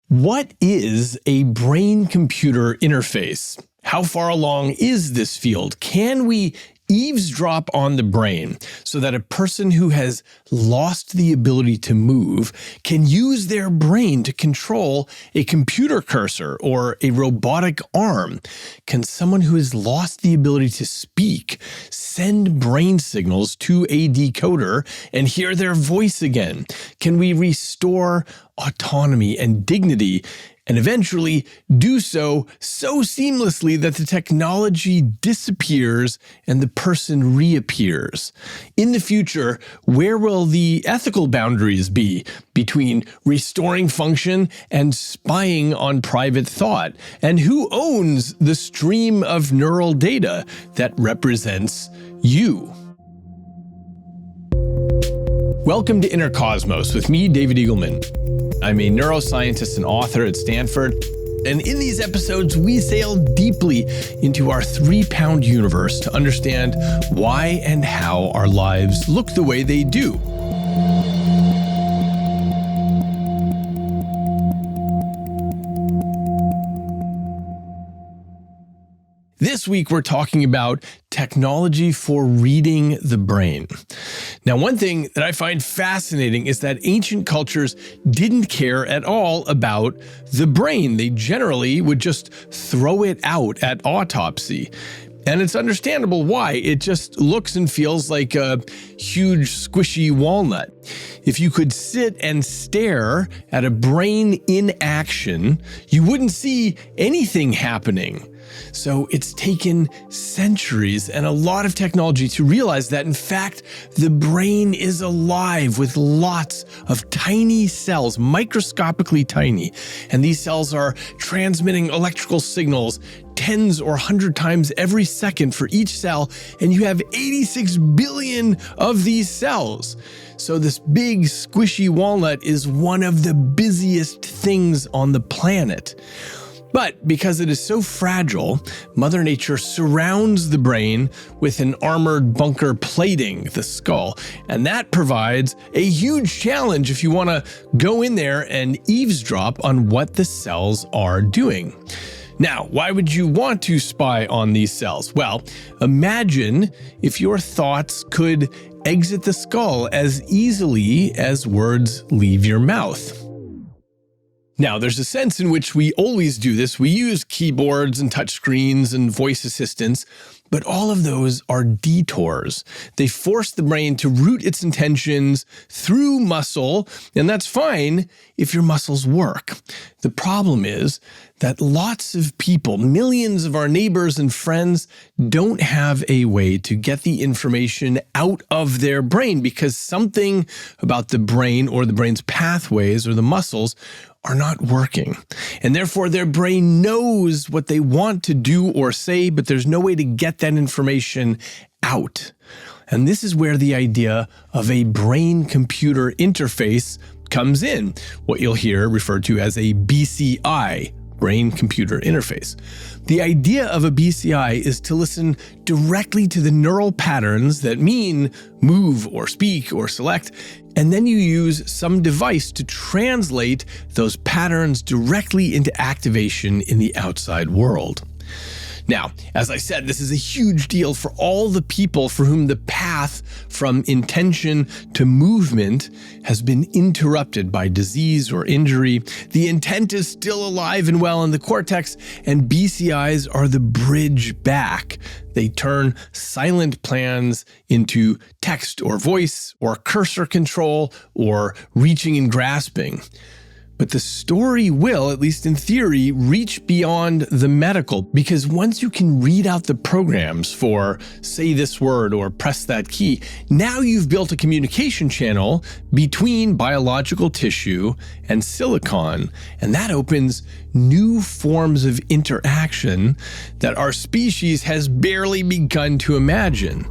What is a brain-computer interface? How far along is this field? Can we eavesdrop on the brain so that a person who has lost the ability to move can use their brain to control a computer cursor or a robotic arm? Can someone who has lost the ability to speak send brain signals to a decoder and hear their voice again? Can we restore autonomy and dignity and eventually do so seamlessly that the technology disappears and the person reappears? In the future, where will the ethical boundaries be between restoring function and spying on private thought? And who owns the stream of neural data that represents you? Welcome to Inner Cosmos with me, David Eagleman. I'm a neuroscientist and author at Stanford, and in these episodes, we sail deeply into our 3-pound universe to understand why and how our lives look the way they do. This week, we're talking about technology for reading the brain. Now, one thing that I find fascinating is that ancient cultures didn't care at all about the brain. They generally would just throw it out at autopsy. And it's understandable why. It just looks and feels like a huge squishy walnut. If you could sit and stare at a brain in action, you wouldn't see anything happening. So it's taken centuries and a lot of technology to realize that, in fact, the brain is alive with lots of tiny cells, microscopically tiny. And these cells are transmitting electrical signals 10 or 100 times every second for each cell, and you have 86 billion of these cells. So this big squishy walnut is one of the busiest things on the planet. But because it is so fragile, Mother Nature surrounds the brain with an armored bunker plating the skull. And that provides a huge challenge if you want to go in there and eavesdrop on what the cells are doing. Now, why would you want to spy on these cells? Well, imagine if your thoughts could exit the skull as easily as words leave your mouth. Now, there's a sense in which we always do this. We use keyboards and touchscreens and voice assistants, but all of those are detours. They force the brain to route its intentions through muscle, and that's fine if your muscles work. The problem is that lots of people, millions of our neighbors and friends, don't have a way to get the information out of their brain because something about the brain or the brain's pathways or the muscles are not working. And therefore, their brain knows what they want to do or say, but there's no way to get that information out. And this is where the idea of a brain-computer interface comes in, what you'll hear referred to as a BCI, brain-computer interface. The idea of a BCI is to listen directly to the neural patterns that mean move or speak or select, and then you use some device to translate those patterns directly into activation in the outside world. Now, as I said, this is a huge deal for all the people for whom the path from intention to movement has been interrupted by disease or injury. The intent is still alive and well in the cortex, and BCIs are the bridge back. They turn silent plans into text or voice or cursor control or reaching and grasping. But the story will, at least in theory, reach beyond the medical, because once you can read out the programs for say this word or press that key, now you've built a communication channel between biological tissue and silicon, and that opens new forms of interaction that our species has barely begun to imagine.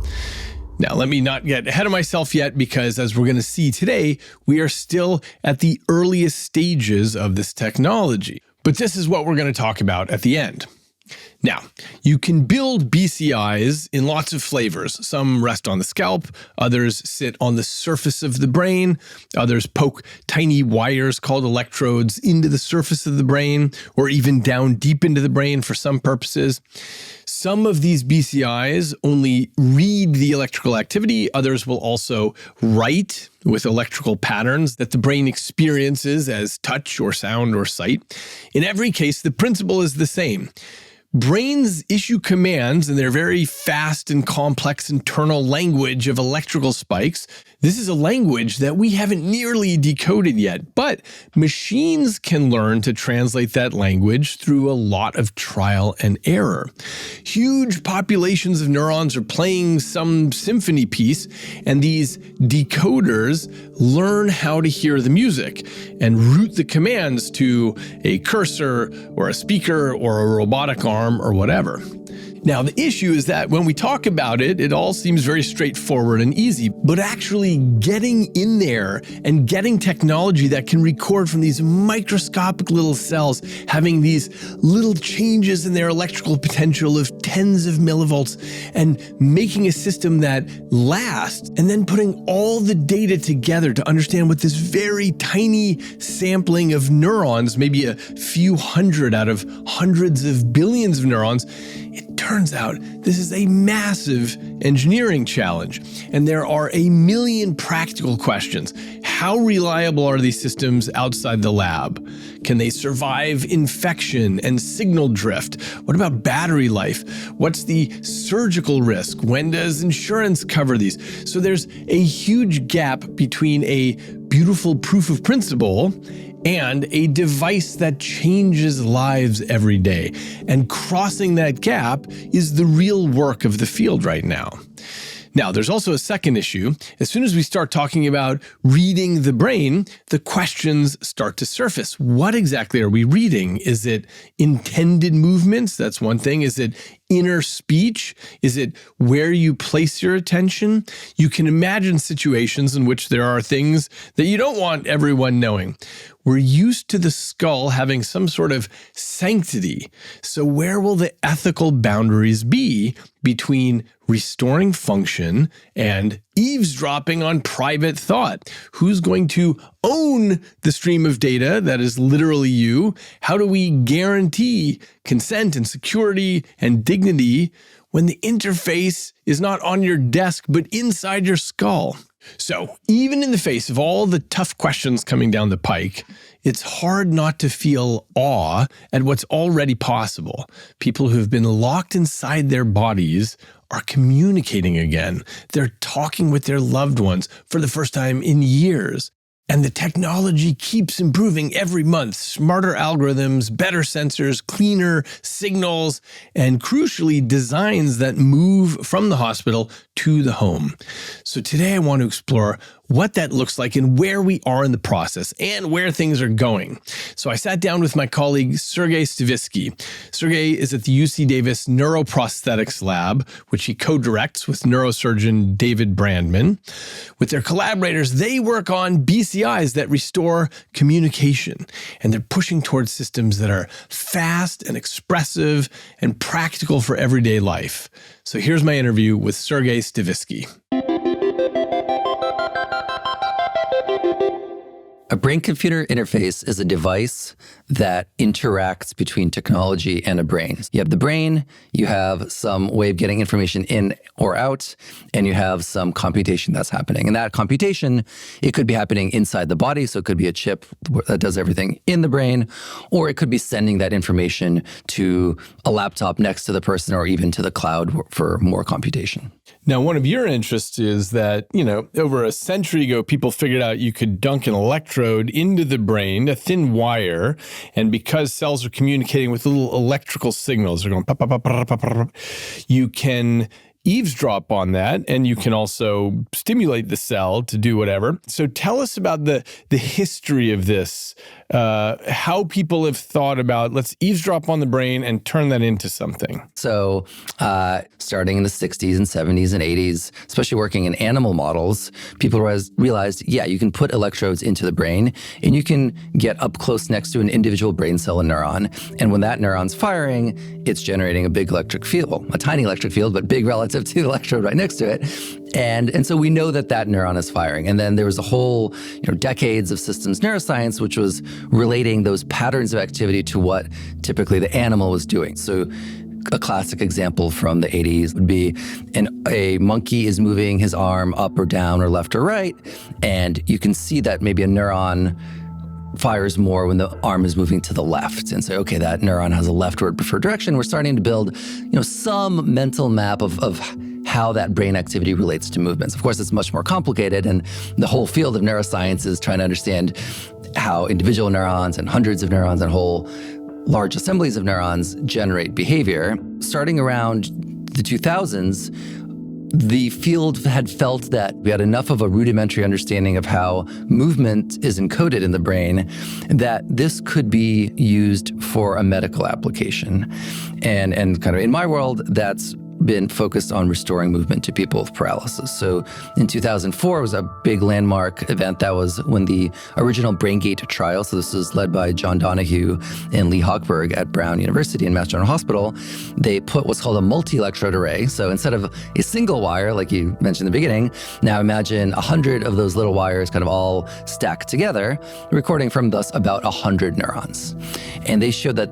Now, let me not get ahead of myself yet, because as we're going to see today, we are still at the earliest stages of this technology. But this is what we're going to talk about at the end. Now, you can build BCIs in lots of flavors. Some rest on the scalp, others sit on the surface of the brain, others poke tiny wires called electrodes into the surface of the brain, or even down deep into the brain for some purposes. Some of these BCIs only read the electrical activity. Others will also write with electrical patterns that the brain experiences as touch or sound or sight. In every case, the principle is the same. Brains issue commands in their very fast and complex internal language of electrical spikes. This is a language that we haven't nearly decoded yet, but machines can learn to translate that language through a lot of trial and error. Huge populations of neurons are playing some symphony piece, and these decoders learn how to hear the music and route the commands to a cursor or a speaker or a robotic arm or whatever. Now, the issue is that when we talk about it, it all seems very straightforward and easy, but actually getting in there and getting technology that can record from these microscopic little cells, having these little changes in their electrical potential of tens of millivolts, and making a system that lasts, and then putting all the data together to understand what this very tiny sampling of neurons, maybe a few hundred out of hundreds of billions of neurons, it turns out this is a massive engineering challenge, and there are a million practical questions. How reliable are these systems outside the lab? Can they survive infection and signal drift? What about battery life? What's the surgical risk? When does insurance cover these? So there's a huge gap between a beautiful proof of principle and a device that changes lives every day. And crossing that gap is the real work of the field right now. Now, there's also a second issue. As soon as we start talking about reading the brain, the questions start to surface. What exactly are we reading? Is it intended movements? That's one thing. Is it inner speech? Is it where you place your attention? You can imagine situations in which there are things that you don't want everyone knowing. We're used to the skull having some sort of sanctity. So where will the ethical boundaries be between restoring function and eavesdropping on private thought? Who's going to own the stream of data that is literally you? How do we guarantee consent and security and dignity when the interface is not on your desk but inside your skull? So even in the face of all the tough questions coming down the pike, it's hard not to feel awe at what's already possible. People who have been locked inside their bodies are communicating again. They're talking with their loved ones for the first time in years. And the technology keeps improving every month. Smarter algorithms, better sensors, cleaner signals, and crucially, designs that move from the hospital to the home. So today I want to explore what that looks like and where we are in the process and where things are going. So I sat down with my colleague, Sergey Stavisky. Sergey is at the UC Davis Neuroprosthetics Lab, which he co-directs with neurosurgeon David Brandman. With their collaborators, they work on BCIs that restore communication, and they're pushing towards systems that are fast and expressive and practical for everyday life. So here's my interview with Sergey Stavisky. A brain-computer interface is a device that interacts between technology and a brain. You have the brain, you have some way of getting information in or out, and you have some computation that's happening. And that computation, it could be happening inside the body, so it could be a chip that does everything in the brain, or it could be sending that information to a laptop next to the person or even to the cloud for more computation. Now, one of your interests is that, over a century ago, people figured out you could dunk an electrode into the brain, a thin wire, and because cells are communicating with little electrical signals, they're going pop, pop, pop, pop, pop, pop, you can eavesdrop on that, and you can also stimulate the cell to do whatever. So tell us about the history of this how people have thought about, let's eavesdrop on the brain and turn that into something. So starting in the 60s and 70s and 80s, especially working in animal models, people realized, yeah, you can put electrodes into the brain and you can get up close next to an individual brain cell and neuron. And when that neuron's firing, it's generating a big electric field, well, a tiny electric field, but big relative to the electrode right next to it. And so we know that neuron is firing. And then there was a whole, decades of systems neuroscience, which was relating those patterns of activity to what typically the animal was doing. So a classic example from the 80s would be a monkey is moving his arm up or down or left or right. And you can see that maybe a neuron fires more when the arm is moving to the left, and say, okay, that neuron has a leftward preferred direction. We're starting to build, some mental map of how that brain activity relates to movements. Of course, it's much more complicated, and the whole field of neuroscience is trying to understand how individual neurons and hundreds of neurons and whole large assemblies of neurons generate behavior. Starting around the 2000s, the field had felt that we had enough of a rudimentary understanding of how movement is encoded in the brain that this could be used for a medical application. And kind of in my world, that's been focused on restoring movement to people with paralysis. So in 2004 was a big landmark event. That was when the original BrainGate trial, so this was led by John Donohue and Lee Hochberg at Brown University and Mass General Hospital. They put what's called a multi-electrode array. So instead of a single wire, like you mentioned in the beginning, now imagine 100 of those little wires kind of all stacked together, recording from thus about 100 neurons. And they showed that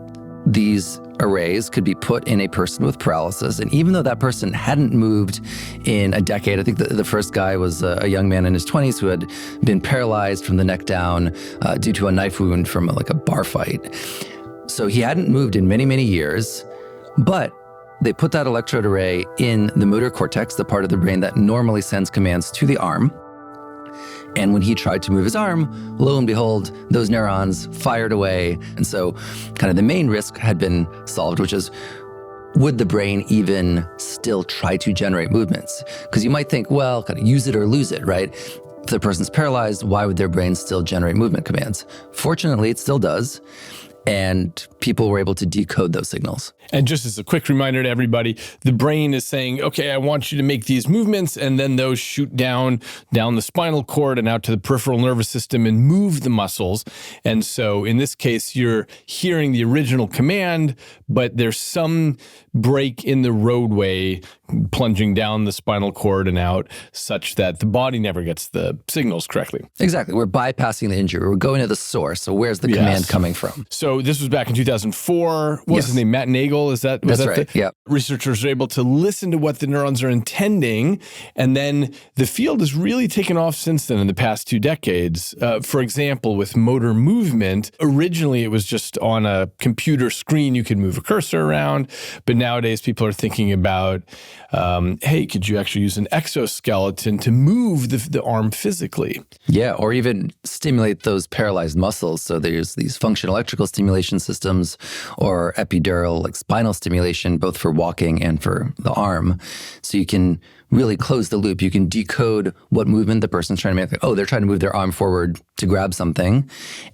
these arrays could be put in a person with paralysis. And even though that person hadn't moved in a decade, I think the first guy was a young man in his 20s who had been paralyzed from the neck down due to a knife wound from a bar fight. So he hadn't moved in many, many years, but they put that electrode array in the motor cortex, the part of the brain that normally sends commands to the arm. And when he tried to move his arm, lo and behold, those neurons fired away. And so kind of the main risk had been solved, which is, would the brain even still try to generate movements? Because you might think, well, kind of use it or lose it, right? If the person's paralyzed, why would their brain still generate movement commands? Fortunately, it still does. And people were able to decode those signals. And just as a quick reminder to everybody, the brain is saying, okay, I want you to make these movements, and then those shoot down the spinal cord and out to the peripheral nervous system and move the muscles. And so in this case, you're hearing the original command, but there's some break in the roadway plunging down the spinal cord and out, such that the body never gets the signals correctly. Exactly. We're bypassing the injury. We're going to the source. So where's the command coming from? So this was back in 2004. What was his name? Matt Nagel? Was that right. Yeah. Researchers are able to listen to what the neurons are intending, and then the field has really taken off since then in the past 2 decades. For example, with motor movement, originally it was just on a computer screen. You could move a cursor around, but nowadays people are thinking about, hey, could you actually use an exoskeleton to move the arm physically? Yeah, or even stimulate those paralyzed muscles. So there's these functional electrical stimulation systems or epidural, like spinal stimulation, both for walking and for the arm. So you can really close the loop. You can decode what movement the person's trying to make. Like, oh, they're trying to move their arm forward to grab something.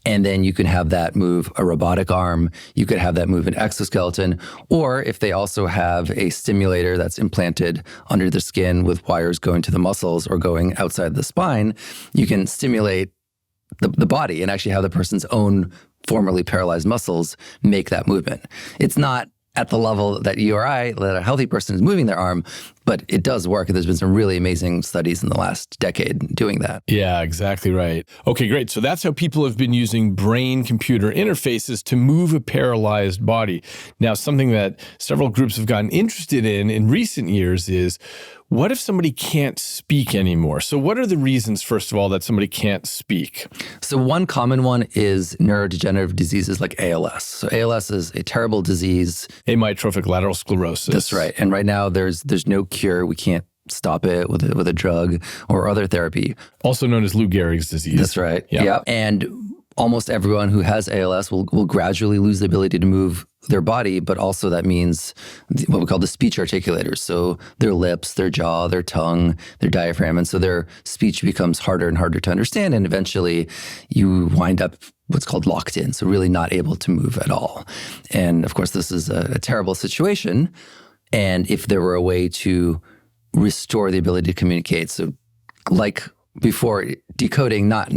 And then you can have that move a robotic arm. You could have that move an exoskeleton. Or if they also have a stimulator that's implanted under the skin with wires going to the muscles or going outside the spine, you can stimulate the body and actually have the person's own formerly paralyzed muscles make that movement. It's not at the level that you or I, that a healthy person is moving their arm, but it does work. There's been some really amazing studies in the last decade doing that. Yeah, exactly right. Okay, great. So that's how people have been using brain-computer interfaces to move a paralyzed body. Now, something that several groups have gotten interested in recent years is, what if somebody can't speak anymore? So what are the reasons, first of all, that somebody can't speak? So one common one is neurodegenerative diseases like ALS. So ALS is a terrible disease. Amyotrophic lateral sclerosis. That's right. And right now there's no cure. We can't stop it with a drug or other therapy. Also known as Lou Gehrig's disease. That's right. Yeah. And almost everyone who has ALS will gradually lose the ability to move their body, but also that means what we call the speech articulators. So their lips, their jaw, their tongue, their diaphragm. And so their speech becomes harder and harder to understand. And eventually you wind up what's called locked in. So really not able to move at all. And of course, this is a terrible situation. And if there were a way to restore the ability to communicate, so like before, decoding not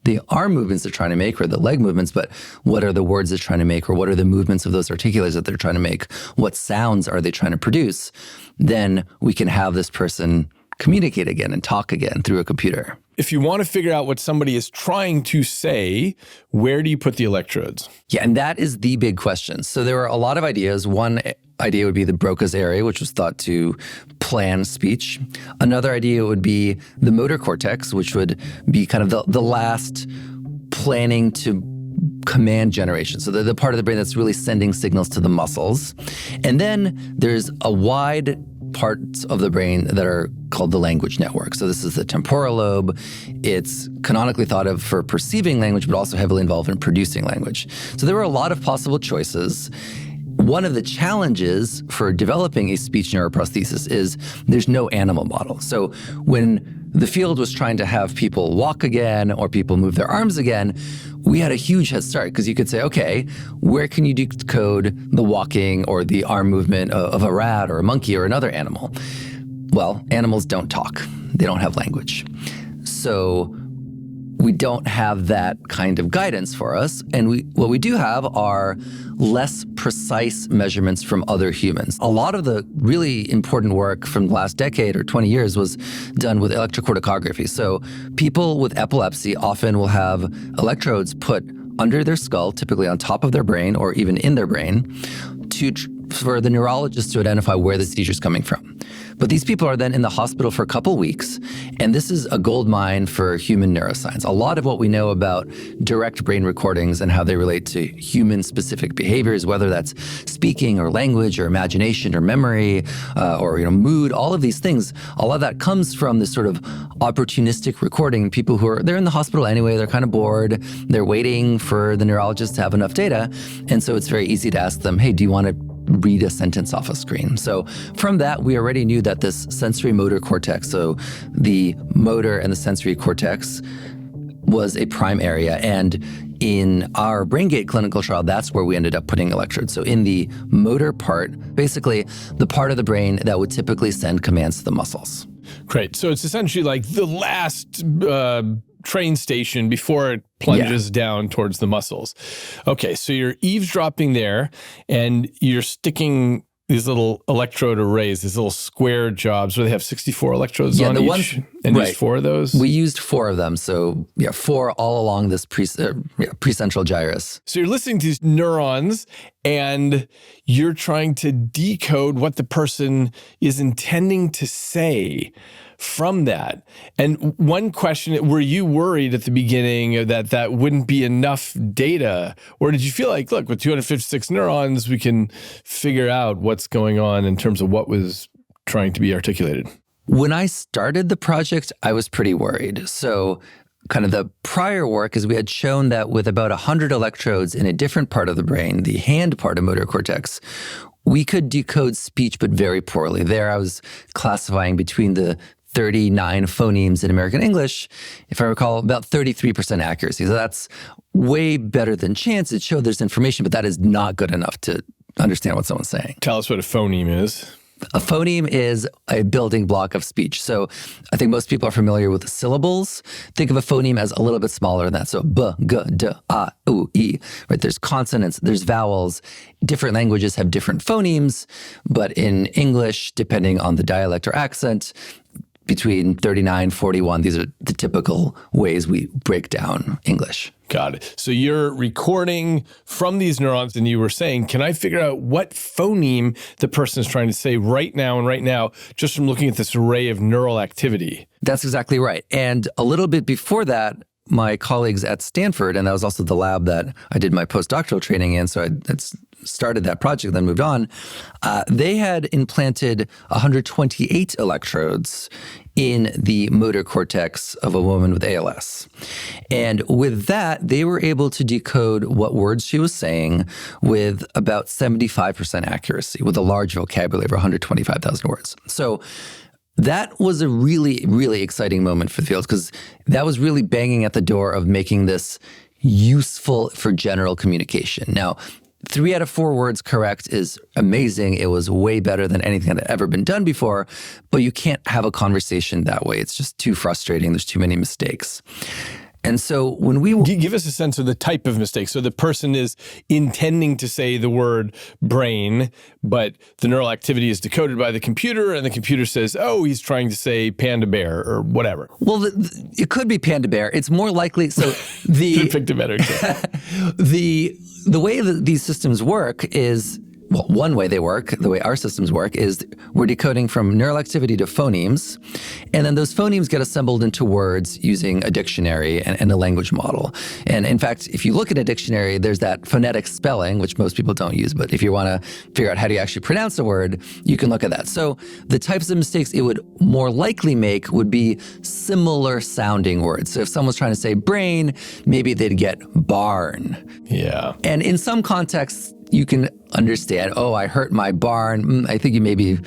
the arm movements they're trying to make or the leg movements, but what are the words they're trying to make, or what are the movements of those articulators that they're trying to make? What sounds are they trying to produce? Then we can have this person communicate again and talk again through a computer. If you want to figure out what somebody is trying to say, where do you put the electrodes? Yeah, and that is the big question. So there are a lot of ideas. One idea would be the Broca's area, which was thought to plan speech. Another idea would be the motor cortex, which would be kind of the last planning to command generation. So the part of the brain that's really sending signals to the muscles. And then there's a wide parts of the brain that are called the language network. So this is the temporal lobe. It's canonically thought of for perceiving language, but also heavily involved in producing language. So there were a lot of possible choices. One of the challenges for developing a speech neuroprosthesis is there's no animal model. So when the field was trying to have people walk again or people move their arms again, we had a huge head start because you could say, okay, where can you decode the walking or the arm movement of a rat or a monkey or another animal? Well, animals don't talk. They don't have language. So we don't have that kind of guidance for us. And what we do have are less precise measurements from other humans. A lot of the really important work from the last decade or 20 years was done with electrocorticography. So people with epilepsy often will have electrodes put under their skull, typically on top of their brain or even in their brain, for the neurologist to identify where the seizure is coming from. But these people are then in the hospital for a couple weeks, and this is a gold mine for human neuroscience. A lot of what we know about direct brain recordings and how they relate to human-specific behaviors, whether that's speaking or language or imagination or memory or mood, all of these things, a lot of that comes from this sort of opportunistic recording. People they're in the hospital anyway, they're kind of bored, they're waiting for the neurologist to have enough data, and so it's very easy to ask them, hey, do you want to read a sentence off a screen? So from that, we already knew that this sensory motor cortex, so the motor and the sensory cortex, was a prime area. And in our BrainGate clinical trial, that's where we ended up putting electrodes. So in the motor part, basically the part of the brain that would typically send commands to the muscles. Great. So it's essentially like the last train station before it plunges down towards the muscles. Okay, so you're eavesdropping there and you're sticking these little electrode arrays, these little square jobs where they have 64 electrodes on each, and used 4 of those? We used 4 of them. So 4 all along this precentral gyrus. So you're listening to these neurons and you're trying to decode what the person is intending to say from that. And one question, were you worried at the beginning that wouldn't be enough data? Or did you feel like, look, with 256 neurons, we can figure out what's going on in terms of what was trying to be articulated? When I started the project, I was pretty worried. So kind of the prior work is we had shown that with about 100 electrodes in a different part of the brain, the hand part of motor cortex, we could decode speech, but very poorly. There I was classifying between the 39 phonemes in American English, if I recall, about 33% accuracy. So that's way better than chance. It showed there's information, but that is not good enough to understand what someone's saying. Tell us what a phoneme is. A phoneme is a building block of speech. So I think most people are familiar with syllables. Think of a phoneme as a little bit smaller than that. So b, g, d, a, u, e, right? There's consonants, there's vowels. Different languages have different phonemes, but in English, depending on the dialect or accent, between 39, 41, these are the typical ways we break down English. Got it. So you're recording from these neurons and you were saying, can I figure out what phoneme the person is trying to say right now, just from looking at this array of neural activity? That's exactly right. And a little bit before that, my colleagues at Stanford, and that was also the lab that I did my postdoctoral training in, so I started that project, then moved on, they had implanted 128 electrodes in the motor cortex of a woman with ALS. And with that, they were able to decode what words she was saying with about 75% accuracy, with a large vocabulary of 125,000 words. So that was a really, really exciting moment for the field, because that was really banging at the door of making this useful for general communication. Now, 3 out of 4 words correct is amazing. It was way better than anything that had ever been done before, but you can't have a conversation that way. It's just too frustrating. There's too many mistakes. And so when we give us a sense of the type of mistake. So the person is intending to say the word brain, but the neural activity is decoded by the computer, and the computer says, oh, he's trying to say panda bear or whatever. Well, it could be panda bear. It's more likely. So the picked a better example. The way that these systems work is, well, one way they work, the way our systems work, is we're decoding from neural activity to phonemes, and then those phonemes get assembled into words using a dictionary and a language model. And in fact, if you look at a dictionary, there's that phonetic spelling, which most people don't use, but if you want to figure out how do you actually pronounce a word, you can look at that. So the types of mistakes it would more likely make would be similar sounding words. So if someone's trying to say brain, maybe they'd get barn. Yeah. And in some contexts, you can understand, oh, I hurt my barn. I think you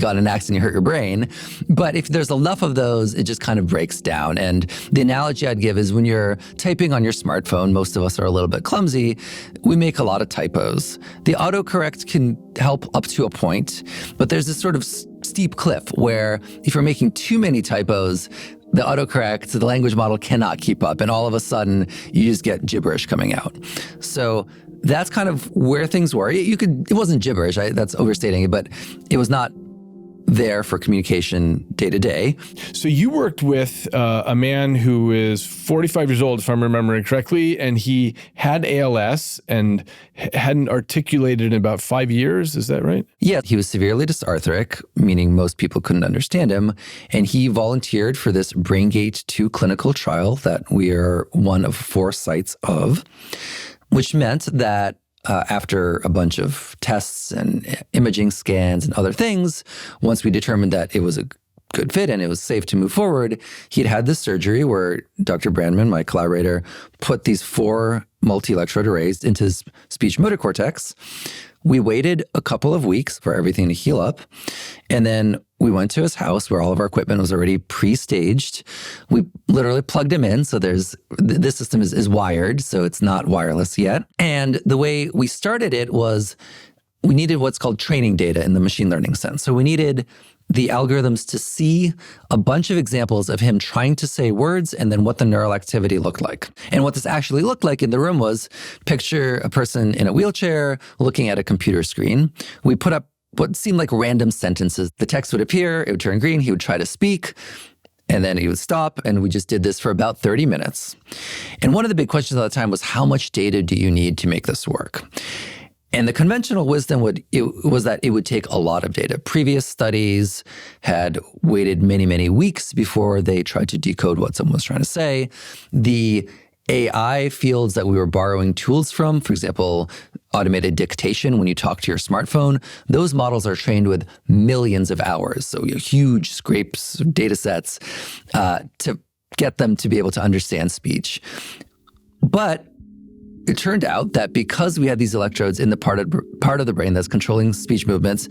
got in an accident, you hurt your brain. But if there's enough of those, it just kind of breaks down. And the analogy I'd give is when you're typing on your smartphone, most of us are a little bit clumsy, we make a lot of typos. The autocorrect can help up to a point, but there's this sort of steep cliff where if you're making too many typos, the autocorrect, the language model cannot keep up. And all of a sudden, you just get gibberish coming out. So that's kind of where things were. It wasn't gibberish, that's overstating it, but it was not there for communication day to day. So you worked with a man who is 45 years old, if I'm remembering correctly, and he had ALS and hadn't articulated in about 5 years. Is that right? Yeah, he was severely dysarthric, meaning most people couldn't understand him. And he volunteered for this BrainGate 2 clinical trial that we are one of 4 sites of, which meant that after a bunch of tests and imaging scans and other things, once we determined that it was a good fit and it was safe to move forward, he'd had this surgery where Dr. Brandman, my collaborator, put these 4 multi-electrode arrays into his speech motor cortex. We waited a couple of weeks for everything to heal up. And then we went to his house where all of our equipment was already pre-staged. We literally plugged him in. So this system is wired, so it's not wireless yet. And the way we started it was we needed what's called training data in the machine learning sense. So we needed the algorithms to see a bunch of examples of him trying to say words and then what the neural activity looked like. And what this actually looked like in the room was picture a person in a wheelchair looking at a computer screen. We put up what seemed like random sentences. The text would appear, it would turn green, he would try to speak, and then he would stop. And we just did this for about 30 minutes. And one of the big questions at the time was, how much data do you need to make this work? And the conventional wisdom was that it would take a lot of data. Previous studies had waited many, many weeks before they tried to decode what someone was trying to say. The AI fields that we were borrowing tools from, for example, automated dictation when you talk to your smartphone, those models are trained with millions of hours. So huge scrapes, data sets to get them to be able to understand speech. But it turned out that because we had these electrodes in the part of the brain that's controlling speech movements,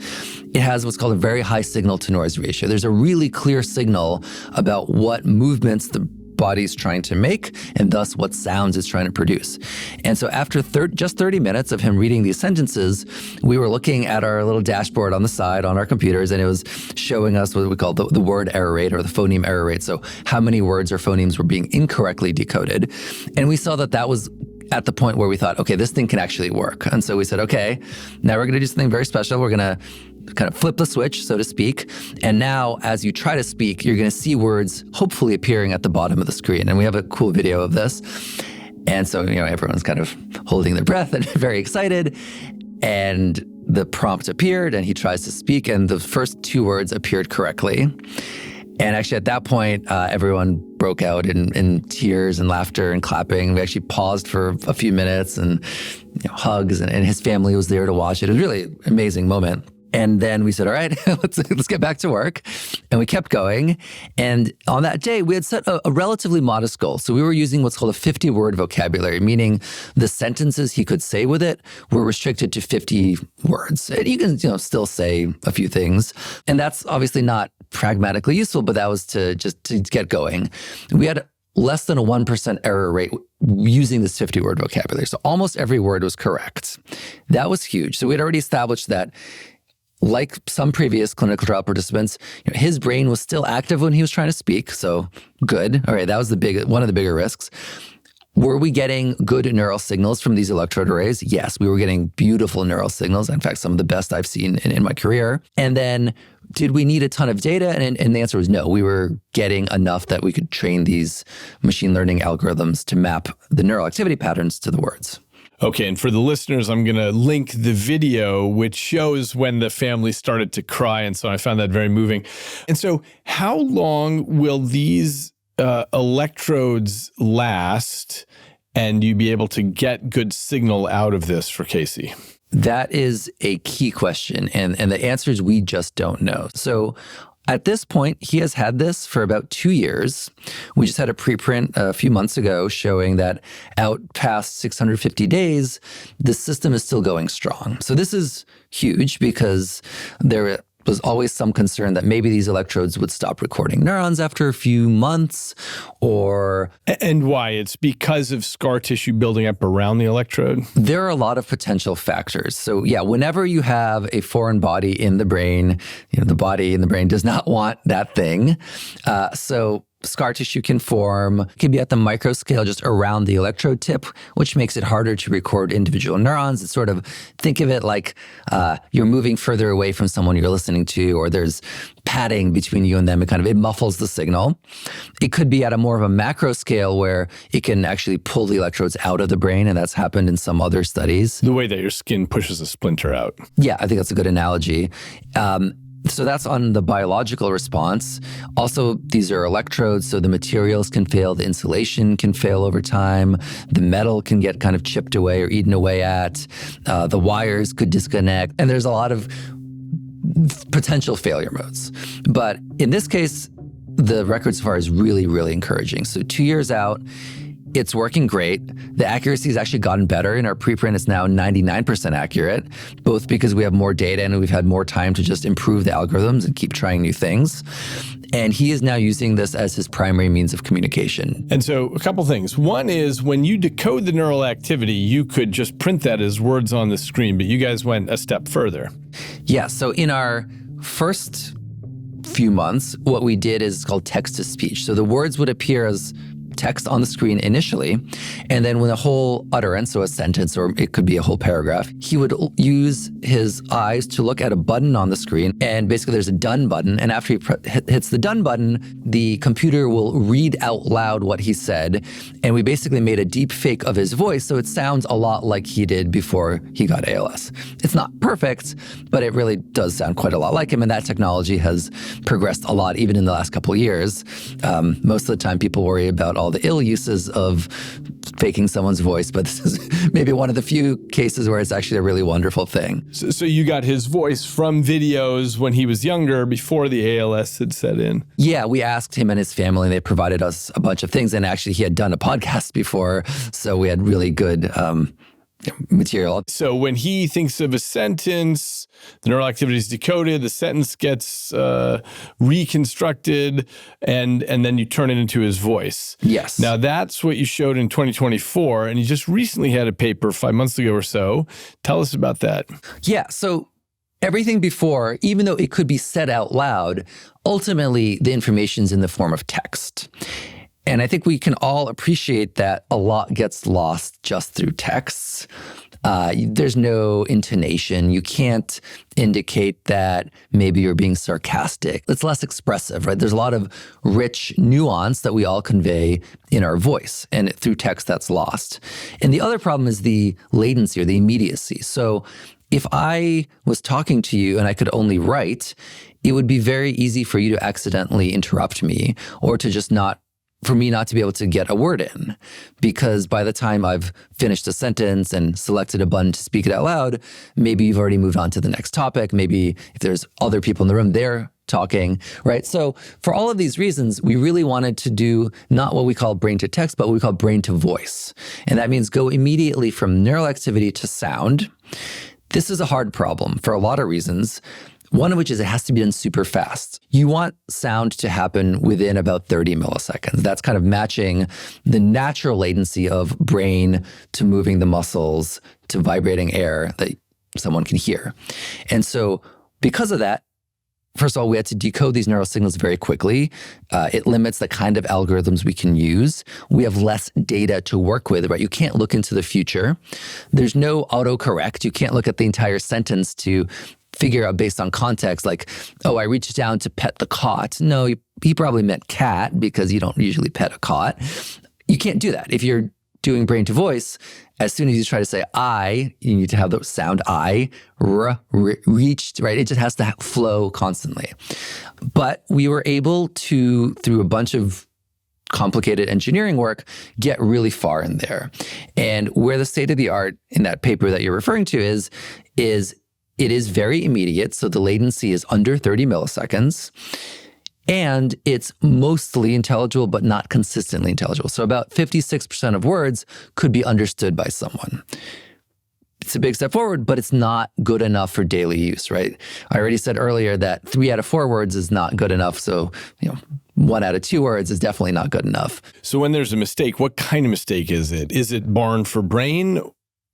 it has what's called a very high signal-to-noise ratio. There's a really clear signal about what movements the body's trying to make, and thus what sounds it's trying to produce. And so after just 30 minutes of him reading these sentences, we were looking at our little dashboard on the side on our computers, and it was showing us what we call the word error rate or the phoneme error rate. So how many words or phonemes were being incorrectly decoded. And we saw that was at the point where we thought, okay, this thing can actually work. And so we said, okay, now we're going to do something very special. We're going to kind of flip the switch, so to speak. And now as you try to speak, you're going to see words hopefully appearing at the bottom of the screen. And we have a cool video of this. And so, everyone's kind of holding their breath and very excited. And the prompt appeared and he tries to speak and the first 2 words appeared correctly. And actually at that point, everyone broke out in tears and laughter and clapping. We actually paused for a few minutes and hugs, and his family was there to watch it. It was a really amazing moment. And then we said, all right, let's get back to work. And we kept going. And on that day, we had set a relatively modest goal. So we were using what's called a 50-word vocabulary, meaning the sentences he could say with it were restricted to 50 words. And you can still say a few things. And that's obviously not pragmatically useful, but that was to get going. We had less than a 1% error rate using this 50-word vocabulary. So almost every word was correct. That was huge. So we'd already established that, like some previous clinical trial participants, his brain was still active when he was trying to speak. So good. All right, that was one of the bigger risks. Were we getting good neural signals from these electrode arrays? Yes, we were getting beautiful neural signals. In fact, some of the best I've seen in my career. And then did we need a ton of data? And the answer was no. We were getting enough that we could train these machine learning algorithms to map the neural activity patterns to the words. Okay, and for the listeners, I'm going to link the video, which shows when the family started to cry. And so I found that very moving. And so how long will these electrodes last and you be able to get good signal out of this for Casey? That is a key question. And the answer is we just don't know. So at this point, he has had this for about 2 years. We just had a preprint a few months ago showing that out past 650 days, the system is still going strong. So this is huge because there was always some concern that maybe these electrodes would stop recording neurons after a few months or... And why? It's because of scar tissue building up around the electrode? There are a lot of potential factors. So yeah, whenever you have a foreign body in the brain, the body in the brain does not want that thing. So scar tissue can form. It can be at the micro scale just around the electrode tip, which makes it harder to record individual neurons. It's sort of, think of it like you're moving further away from someone you're listening to, or there's padding between you and them. It muffles the signal. It could be at a more of a macro scale where it can actually pull the electrodes out of the brain, and that's happened in some other studies. The way that your skin pushes a splinter out. Yeah, I think that's a good analogy. So that's on the biological response. Also, these are electrodes, so the materials can fail, the insulation can fail over time, the metal can get kind of chipped away or eaten away at, the wires could disconnect, and there's a lot of potential failure modes. But in this case, the record so far is really, really encouraging. So 2 years out, it's working great. The accuracy has actually gotten better. In our preprint, it's now 99% accurate, both because we have more data and we've had more time to just improve the algorithms and keep trying new things. And he is now using this as his primary means of communication. And so a couple things. One is when you decode the neural activity, you could just print that as words on the screen, but you guys went a step further. Yeah, so in our first few months, what we did is called text-to-speech. So the words would appear as text on the screen initially, and then when a whole utterance, so a sentence or it could be a whole paragraph, he would use his eyes to look at a button on the screen, and basically there's a done button, and after he hits the done button, the computer will read out loud what he said, and we basically made a deep fake of his voice, so it sounds a lot like he did before he got ALS. It's not perfect, but it really does sound quite a lot like him, and that technology has progressed a lot even in the last couple of years. Most of the time people worry about all the ill uses of faking someone's voice, but this is maybe one of the few cases where it's actually a really wonderful thing. So you got his voice from videos when he was younger, before the ALS had set in? Yeah, we asked him and his family, and they provided us a bunch of things. And actually, he had done a podcast before, so we had really good material. So when he thinks of a sentence, the neural activity is decoded, the sentence gets reconstructed, and then you turn it into his voice. Yes. Now that's what you showed in 2024, and you just recently had a paper 5 months ago or so. Tell us about that. Yeah, so everything before, even though it could be said out loud, ultimately the information's in the form of text. And I think we can all appreciate that a lot gets lost just through texts. There's no intonation. You can't indicate that maybe you're being sarcastic. It's less expressive, right? There's a lot of rich nuance that we all convey in our voice, and through text that's lost. And the other problem is the latency or the immediacy. So if I was talking to you and I could only write, it would be very easy for you to accidentally interrupt me or to just not for me not to be able to get a word in, because by the time I've finished a sentence and selected a button to speak it out loud, maybe you've already moved on to the next topic. Maybe if there's other people in the room, they're talking, right? So for all of these reasons, we really wanted to do not what we call brain to text, but what we call brain to voice. And that means go immediately from neural activity to sound. This is a hard problem for a lot of reasons. One of which is it has to be done super fast. You want sound to happen within about 30 milliseconds. That's kind of matching the natural latency of brain to moving the muscles to vibrating air that someone can hear. And so because of that, first of all, we had to decode these neural signals very quickly. It limits the kind of algorithms we can use. We have less data to work with, right? You can't look into the future. There's no autocorrect. You can't look at the entire sentence to figure out based on context, like, oh, I reached down to pet the cot. No, he probably meant cat because you don't usually pet a cot. You can't do that. If you're doing brain to voice, as soon as you try to say I, you need to have the sound I, reached, right? It just has to flow constantly. But we were able to, through a bunch of complicated engineering work, get really far in there. And where the state of the art in that paper that you're referring to is it is very immediate. So the latency is under 30 milliseconds. And it's mostly intelligible, but not consistently intelligible. So about 56% of words could be understood by someone. It's a big step forward, but it's not good enough for daily use, right? I already said earlier that 3 out of 4 words is not good enough. So, 1 out of 2 words is definitely not good enough. So when there's a mistake, what kind of mistake is it? Is it barn for brain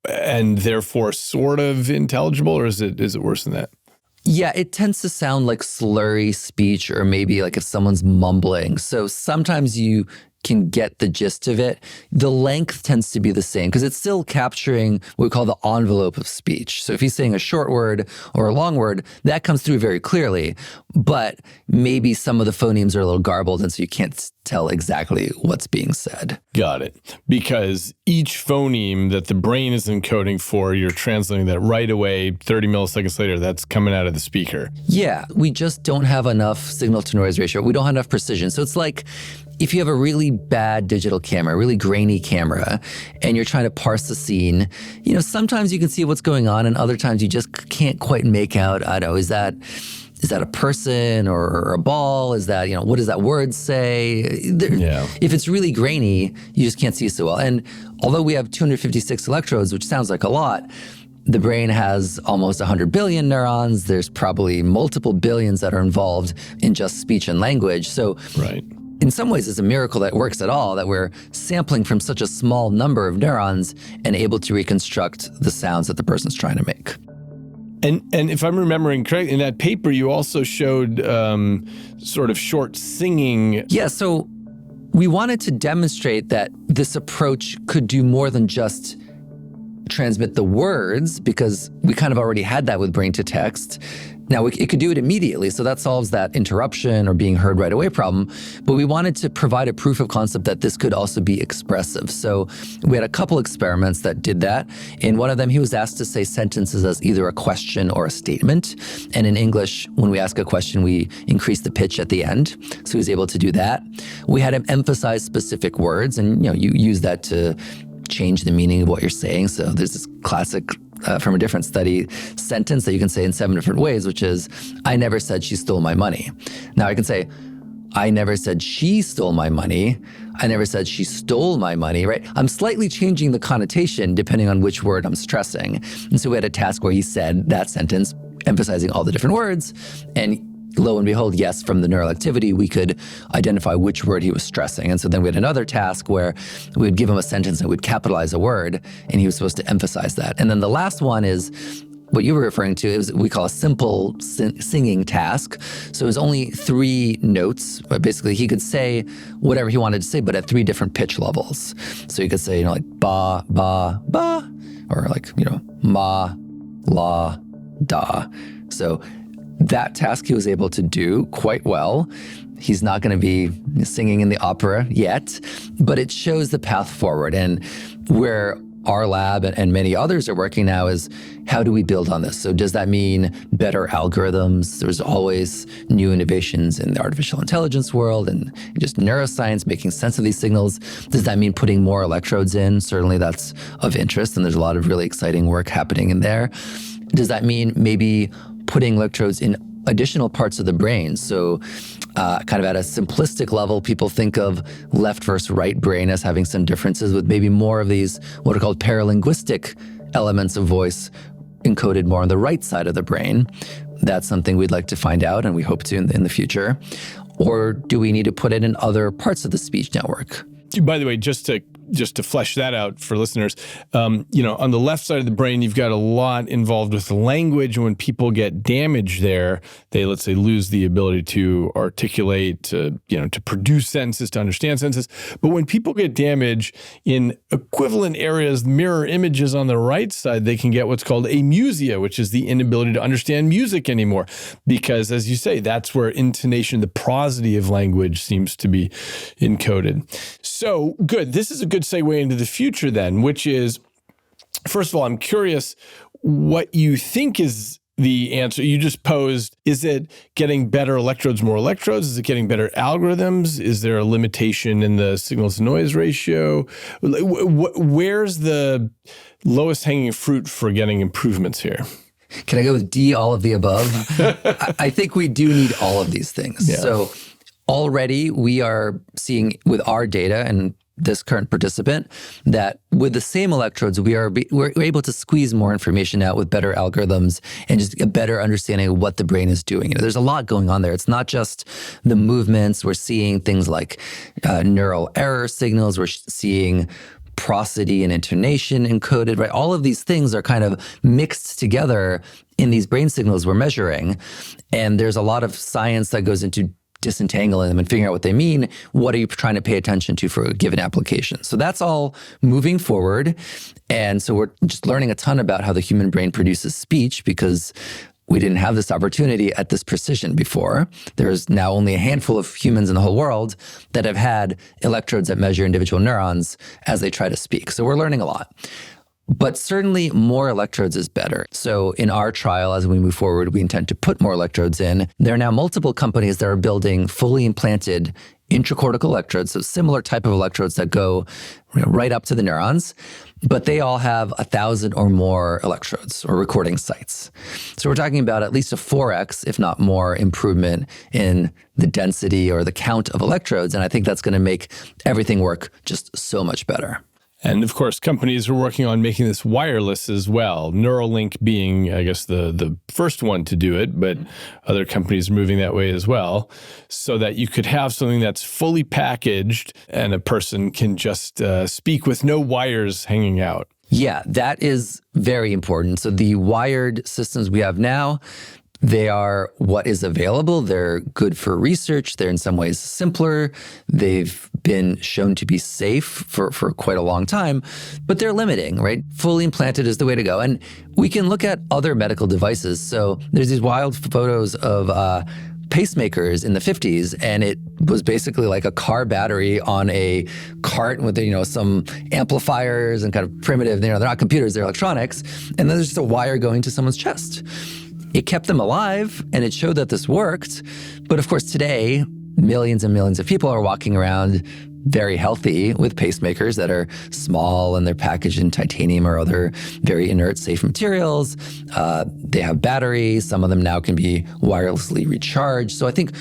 and therefore sort of intelligible, or is it worse than that? Yeah, it tends to sound like slurry speech, or maybe like if someone's mumbling. So sometimes you can get the gist of it. The length tends to be the same because it's still capturing what we call the envelope of speech. So if he's saying a short word or a long word, that comes through very clearly. But maybe some of the phonemes are a little garbled, and so you can't tell exactly what's being said. Got it. Because each phoneme that the brain is encoding for, you're translating that right away, 30 milliseconds later, that's coming out of the speaker. Yeah, we just don't have enough signal to noise ratio. We don't have enough precision. So it's like if you have a really bad digital camera, a really grainy camera, and you're trying to parse the scene, sometimes you can see what's going on, and other times you just can't quite make out, I don't know, is that a person or a ball? Is that, what does that word say? If it's really grainy, you just can't see so well. And although we have 256 electrodes, which sounds like a lot, the brain has almost 100 billion neurons. There's probably multiple billions that are involved in just speech and language. So right. In some ways, it's a miracle that it works at all, that we're sampling from such a small number of neurons and able to reconstruct the sounds that the person's trying to make. And if I'm remembering correctly, in that paper, you also showed sort of short singing. Yeah, so we wanted to demonstrate that this approach could do more than just transmit the words, because we kind of already had that with brain to text. Now, it could do it immediately, so that solves that interruption or being heard right away problem. But we wanted to provide a proof of concept that this could also be expressive. So we had a couple experiments that did that. In one of them, he was asked to say sentences as either a question or a statement. And in English, when we ask a question, we increase the pitch at the end. So he was able to do that. We had him emphasize specific words, and you use that to change the meaning of what you're saying. So there's this classic from a different study sentence that you can say in 7 different ways, which is, I never said she stole my money. Now I can say, I never said she stole my money. I never said she stole my money, right? I'm slightly changing the connotation depending on which word I'm stressing. And so we had a task where he said that sentence, emphasizing all the different words, and lo and behold, yes, from the neural activity, we could identify which word he was stressing. And so then we had another task where we would give him a sentence and we'd capitalize a word, and he was supposed to emphasize that. And then the last one is what you were referring to, is we call a simple singing task. So it was only 3 notes, but basically he could say whatever he wanted to say, but at 3 different pitch levels. So you could say, like ba, ba, ba, or like, ma, la, da. So that task he was able to do quite well. He's not going to be singing in the opera yet, but it shows the path forward. And where our lab and many others are working now is how do we build on this? So does that mean better algorithms? There's always new innovations in the artificial intelligence world and just neuroscience, making sense of these signals. Does that mean putting more electrodes in? Certainly that's of interest, and there's a lot of really exciting work happening in there. Does that mean maybe putting electrodes in additional parts of the brain? So kind of at a simplistic level, people think of left versus right brain as having some differences, with maybe more of these what are called paralinguistic elements of voice encoded more on the right side of the brain. That's something we'd like to find out, and we hope to in the future. Or do we need to put it in other parts of the speech network? By the way, just to flesh that out for listeners, on the left side of the brain, you've got a lot involved with language. When people get damaged there, they, let's say, lose the ability to articulate, to produce sentences, to understand sentences. But when people get damage in equivalent areas, mirror images on the right side, they can get what's called amusia, which is the inability to understand music anymore. Because, as you say, that's where intonation, the prosody of language seems to be encoded. So, good. This is a good segue into the future then, which is, first of all, I'm curious what you think is the answer. You just posed, is it getting better electrodes, more electrodes? Is it getting better algorithms? Is there a limitation in the signal-to-noise ratio? Where's the lowest hanging fruit for getting improvements here? Can I go with D, all of the above? I think we do need all of these things. Yeah. So already we are seeing with our data and this current participant that with the same electrodes, we're able to squeeze more information out with better algorithms and just a better understanding of what the brain is doing. There's a lot going on there. It's not just the movements. We're seeing things like neural error signals. We're seeing prosody and intonation encoded, right? All of these things are kind of mixed together in these brain signals we're measuring. And there's a lot of science that goes into disentangling them and figuring out what they mean. What are you trying to pay attention to for a given application? So that's all moving forward. And so we're just learning a ton about how the human brain produces speech because we didn't have this opportunity at this precision before. There's now only a handful of humans in the whole world that have had electrodes that measure individual neurons as they try to speak. So we're learning a lot. But certainly more electrodes is better. So in our trial, as we move forward, we intend to put more electrodes in. There are now multiple companies that are building fully implanted intracortical electrodes, so similar type of electrodes that go right up to the neurons, but they all have 1,000 or more electrodes or recording sites. So we're talking about at least a 4x, if not more, improvement in the density or the count of electrodes. And I think that's going to make everything work just so much better. And of course, companies are working on making this wireless as well. Neuralink being, I guess, the first one to do it, but other companies are moving that way as well, so that you could have something that's fully packaged and a person can just speak with no wires hanging out. Yeah, that is very important. So the wired systems we have now, they are what is available. They're good for research. They're in some ways simpler. They've been shown to be safe for quite a long time, but they're limiting, right? Fully implanted is the way to go. And we can look at other medical devices. So there's these wild photos of pacemakers in the 50s, and it was basically like a car battery on a cart with, some amplifiers and kind of primitive, they're not computers, they're electronics. And then there's just a wire going to someone's chest. It kept them alive, and it showed that this worked. But of course, today, millions and millions of people are walking around very healthy with pacemakers that are small, and they're packaged in titanium or other very inert, safe materials. They have batteries. Some of them now can be wirelessly recharged. So I think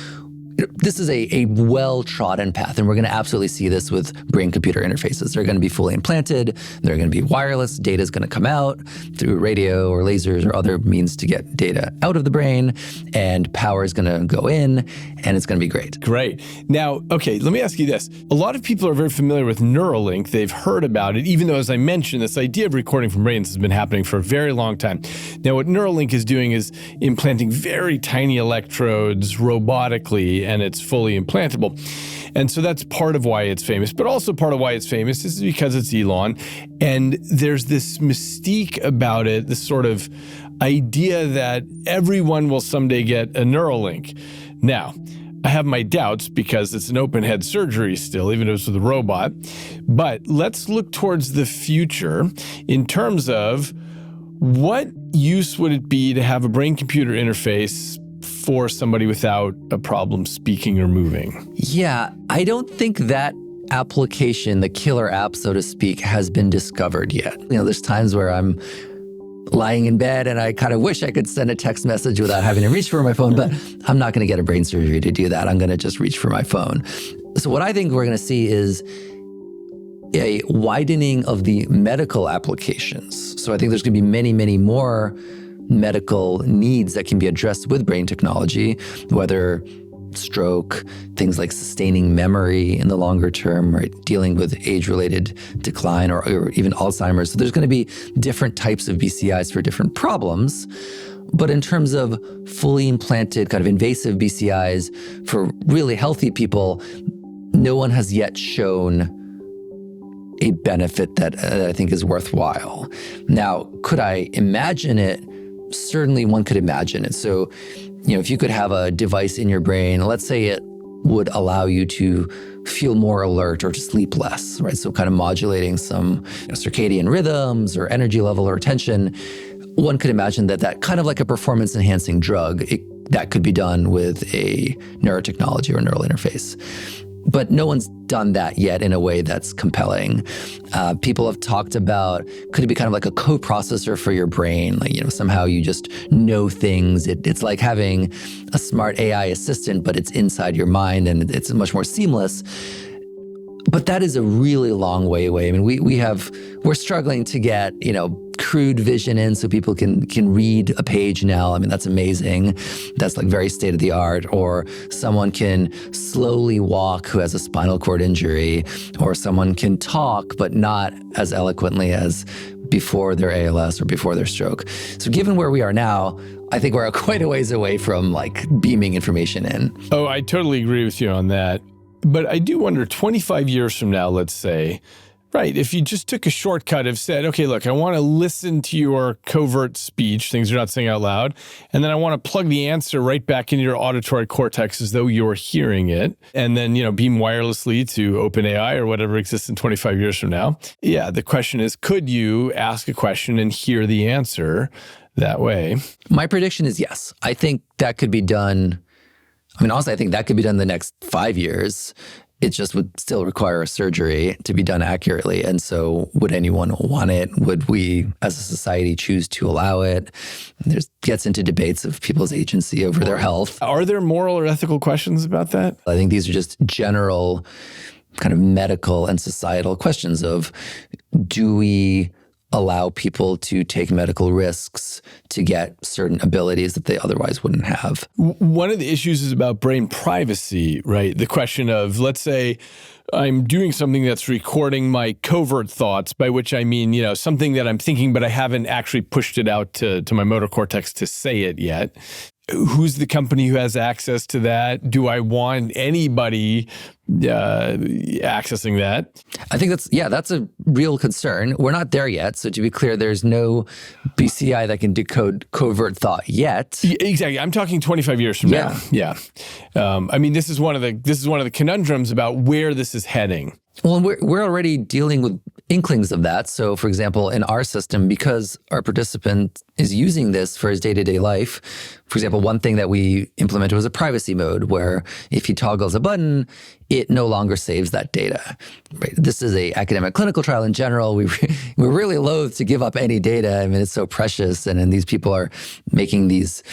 this is a well-trodden path, and we're going to absolutely see this with brain-computer interfaces. They're going to be fully implanted. They're going to be wireless. Data is going to come out through radio or lasers or other means to get data out of the brain, and power is going to go in, and it's going to be great. Great. Now, okay, let me ask you this. A lot of people are very familiar with Neuralink. They've heard about it, even though, as I mentioned, this idea of recording from brains has been happening for a very long time. Now, what Neuralink is doing is implanting very tiny electrodes robotically, and it's fully implantable. And so that's part of why it's famous. But also part of why it's famous is because it's Elon. And there's this mystique about it, this sort of idea that everyone will someday get a Neuralink. Now, I have my doubts because it's an open head surgery still, even if it's with a robot. But let's look towards the future in terms of what use would it be to have a brain-computer interface for somebody without a problem speaking or moving? Yeah, I don't think that application, the killer app, so to speak, has been discovered yet. There's times where I'm lying in bed and I kind of wish I could send a text message without having to reach for my phone, but I'm not going to get a brain surgery to do that. I'm going to just reach for my phone. So what I think we're going to see is a widening of the medical applications. So I think there's going to be many, many more medical needs that can be addressed with brain technology, whether stroke, things like sustaining memory in the longer term, right? Dealing with age-related decline or even Alzheimer's. So there's going to be different types of BCIs for different problems. But in terms of fully implanted, kind of invasive BCIs for really healthy people, no one has yet shown a benefit that I think is worthwhile. Now, could I imagine it? Certainly one could imagine it. So, if you could have a device in your brain, let's say it would allow you to feel more alert or to sleep less, right? So kind of modulating some circadian rhythms or energy level or attention. One could imagine that kind of like a performance enhancing drug, that could be done with a neurotechnology or neural interface. But no one's done that yet in a way that's compelling. People have talked about, could it be kind of like a co-processor for your brain? Like, somehow you just know things. It's like having a smart AI assistant, but it's inside your mind and it's much more seamless. But that is a really long way away. I mean, we're struggling to get, crude vision in so people can read a page now. I mean, that's amazing. That's like very state of the art. Or someone can slowly walk who has a spinal cord injury, or someone can talk, but not as eloquently as before their ALS or before their stroke. So given where we are now, I think we're quite a ways away from like beaming information in. Oh, I totally agree with you on that. But I do wonder, 25 years from now, let's say, right, if you just took a shortcut of said, okay, look, I want to listen to your covert speech, things you're not saying out loud, and then I want to plug the answer right back into your auditory cortex as though you're hearing it, and then, beam wirelessly to OpenAI or whatever exists in 25 years from now. Yeah, the question is, could you ask a question and hear the answer that way? My prediction is yes. I think that could be done. Honestly, I think that could be done in the next 5 years. It just would still require a surgery to be done accurately. And so would anyone want it? Would we as a society choose to allow it? There's gets into debates of people's agency over their health. Are there moral or ethical questions about that? I think these are just general kind of medical and societal questions of, do we allow people to take medical risks to get certain abilities that they otherwise wouldn't have? One of the issues is about brain privacy, right? The question of, let's say I'm doing something that's recording my covert thoughts, by which I mean, something that I'm thinking, but I haven't actually pushed it out to my motor cortex to say it yet. Who's the company who has access to that? Do I want anybody accessing that? I think that's a real concern. We're not there yet. So to be clear, there's no BCI that can decode covert thought yet. Exactly. I'm talking 25 years from now. Yeah. This is one of the conundrums about where this is heading. Well, and we're already dealing with inklings of that. So, for example, in our system, because our participant is using this for his day-to-day life, for example, one thing that we implemented was a privacy mode where if he toggles a button, it no longer saves that data. Right? This is an academic clinical trial in general. We're really loath to give up any data. I mean, it's so precious, and these people are making these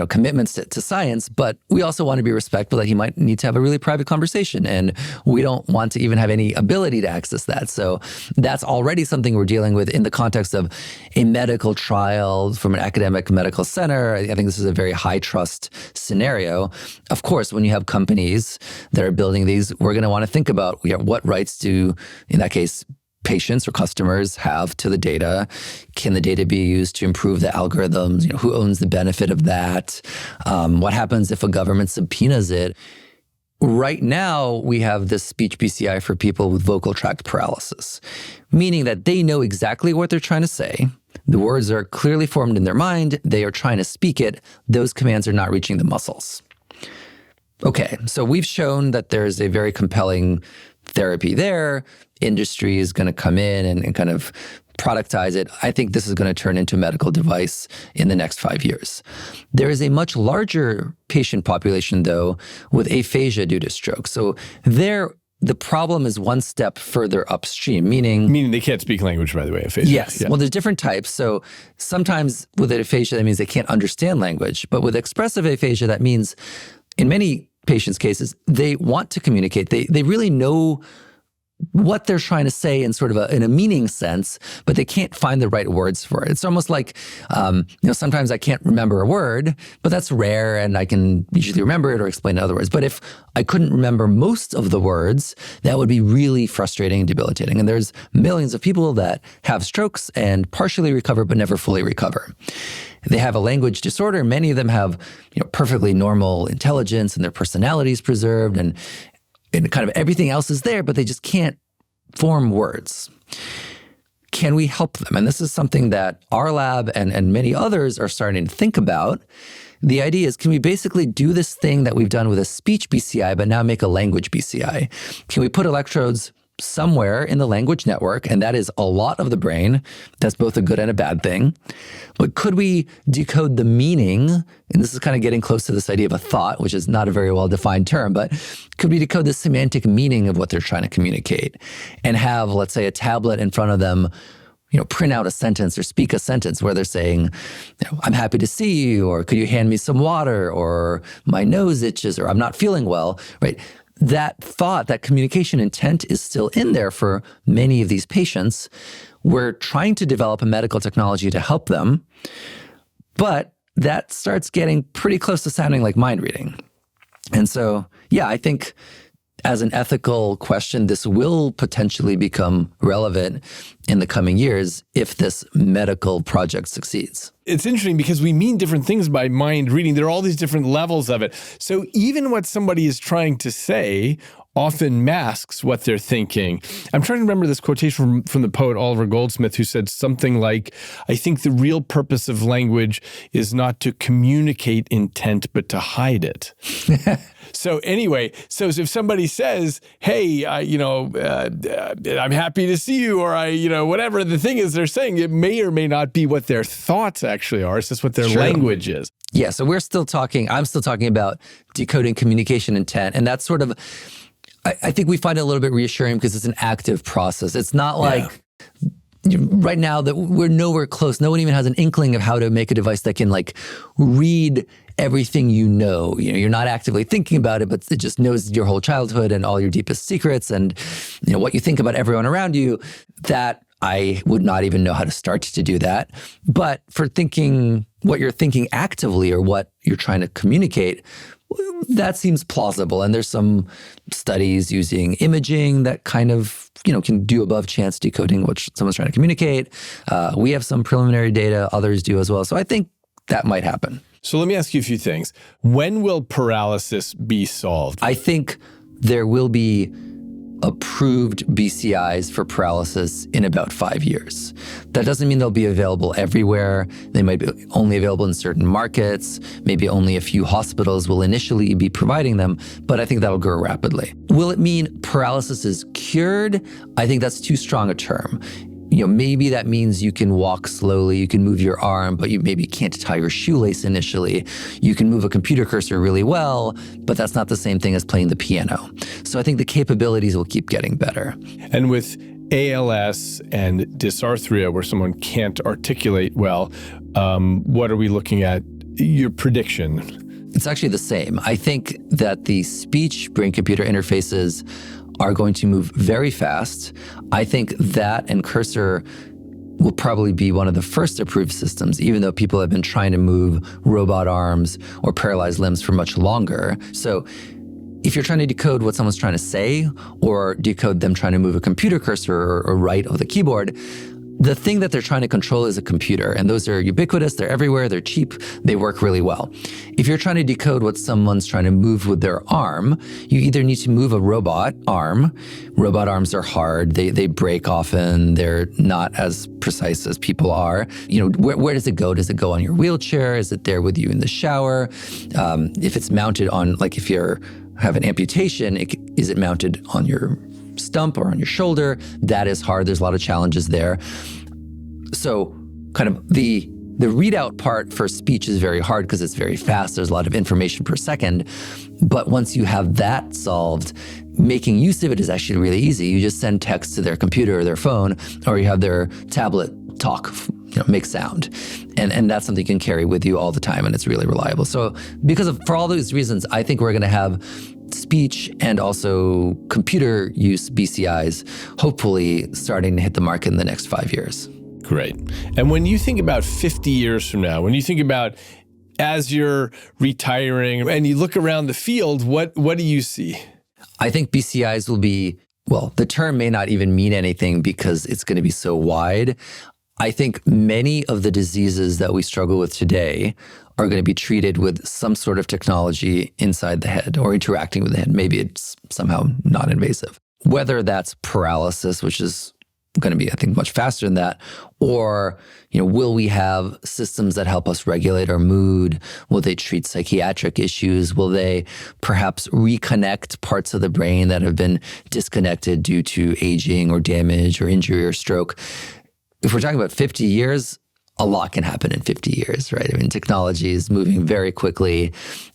commitments to science. But we also want to be respectful that he might need to have a really private conversation, and we don't want to even have any ability to access that. So that's already something we're dealing with in the context of a medical trial from an academic medical center. I think this is a very high trust scenario. Of course, when you have companies that are building these, we're going to want to think about what rights do, in that case, patients or customers have to the data. Can the data be used to improve the algorithms? Who owns the benefit of that? What happens if a government subpoenas it? Right now, we have this speech BCI for people with vocal tract paralysis, meaning that they know exactly what they're trying to say. The words are clearly formed in their mind. They are trying to speak it. Those commands are not reaching the muscles. Okay, so we've shown that there's a very compelling therapy there. Industry is going to come in and kind of productize it. I think this is going to turn into a medical device in the next 5 years. There is a much larger patient population, though, with aphasia due to stroke. So there, the problem is one step further upstream, meaning they can't speak language, by the way, aphasia. Yes. Yeah. Well, there's different types. So sometimes with aphasia, that means they can't understand language. But with expressive aphasia, that means in many patients' cases, they want to communicate. They really know what they're trying to say in sort of in a meaning sense, but they can't find the right words for it. It's almost like, sometimes I can't remember a word, but that's rare and I can usually remember it or explain it in other words. But if I couldn't remember most of the words, that would be really frustrating and debilitating. And there's millions of people that have strokes and partially recover, but never fully recover. They have a language disorder. Many of them have, perfectly normal intelligence and their personality is preserved and kind of everything else is there, but they just can't form words. Can we help them? And this is something that our lab and many others are starting to think about. The idea is, can we basically do this thing that we've done with a speech BCI, but now make a language BCI? Can we put electrodes somewhere in the language network, and that is a lot of the brain. That's both a good and a bad thing. But could we decode the meaning? And this is kind of getting close to this idea of a thought, which is not a very well-defined term, but could we decode the semantic meaning of what they're trying to communicate and have, let's say, a tablet in front of them, print out a sentence or speak a sentence where they're saying, I'm happy to see you, or could you hand me some water, or my nose itches, or I'm not feeling well, right? That thought, that communication intent is still in there for many of these patients. We're trying to develop a medical technology to help them, but that starts getting pretty close to sounding like mind reading. And so, I think as an ethical question, this will potentially become relevant in the coming years if this medical project succeeds. It's interesting because we mean different things by mind reading. There are all these different levels of it. So even what somebody is trying to say often masks what they're thinking. I'm trying to remember this quotation from the poet Oliver Goldsmith, who said something like, I think the real purpose of language is not to communicate intent, but to hide it. So anyway, so if somebody says, hey, I'm happy to see you, or whatever the thing is they're saying, it may or may not be what their thoughts actually are. It's just what their language is. Yeah, so I'm still talking about decoding communication intent. And that's sort of, I think we find it a little bit reassuring because it's an active process. It's not like right now that we're nowhere close. No one even has an inkling of how to make a device that can read everything you're not actively thinking about it, but it just knows your whole childhood and all your deepest secrets and what you think about everyone around you. That I would not even know how to start to do that. But for thinking what you're thinking actively or what you're trying to communicate, that seems plausible. And there's some studies using imaging that kind of, can do above chance decoding what someone's trying to communicate. We have some preliminary data, others do as well. So I think that might happen. So let me ask you a few things. When will paralysis be solved? I think there will be approved BCIs for paralysis in about 5 years. That doesn't mean they'll be available everywhere. They might be only available in certain markets. Maybe only a few hospitals will initially be providing them, but I think that'll grow rapidly. Will it mean paralysis is cured? I think that's too strong a term. Maybe that means you can walk slowly, you can move your arm, but you maybe can't tie your shoelace initially. You can move a computer cursor really well, but that's not the same thing as playing the piano. So I think the capabilities will keep getting better. And with ALS and dysarthria, where someone can't articulate well, what are we looking at? Your prediction? It's actually the same. I think that the speech brain-computer interfaces are going to move very fast. I think that and cursor will probably be one of the first approved systems, even though people have been trying to move robot arms or paralyzed limbs for much longer. So if you're trying to decode what someone's trying to say or decode them trying to move a computer cursor or write on the keyboard, the thing that they're trying to control is a computer, and those are ubiquitous, they're everywhere, they're cheap, they work really well. If you're trying to decode what someone's trying to move with their arm, you either need to move a robot arm. Robot arms are hard, they break often, they're not as precise as people are. Where does it go? Does it go on your wheelchair? Is it there with you in the shower? If it's mounted on, like if you have an amputation, is it mounted on your stump or on your shoulder? That is hard. There's a lot of challenges there. So kind of the readout part for speech is very hard because it's very fast. There's a lot of information per second. But once you have that solved, making use of it is actually really easy. You just send text to their computer or their phone, or you have their tablet talk, make sound. And that's something you can carry with you all the time, and it's really reliable. So for all those reasons, I think we're going to have speech and also computer use BCIs hopefully starting to hit the market in the next 5 years. Great. And when you think about 50 years from now, when you think about as you're retiring and you look around the field, what do you see? I think BCIs will be, well, the term may not even mean anything because it's going to be so wide. I think many of the diseases that we struggle with today are going to be treated with some sort of technology inside the head or interacting with the head. Maybe it's somehow non-invasive. Whether that's paralysis, which is going to be, I think, much faster than that, or, will we have systems that help us regulate our mood? Will they treat psychiatric issues? Will they perhaps reconnect parts of the brain that have been disconnected due to aging or damage or injury or stroke? If we're talking about 50 years, a lot can happen in 50 years, right? I mean, technology is moving very quickly.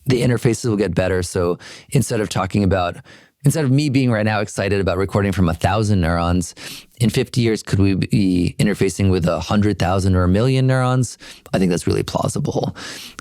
The interfaces will get better. So instead of me being right now excited about recording from 1,000 neurons, in 50 years, could we be interfacing with 100,000 or 1 million neurons? I think that's really plausible.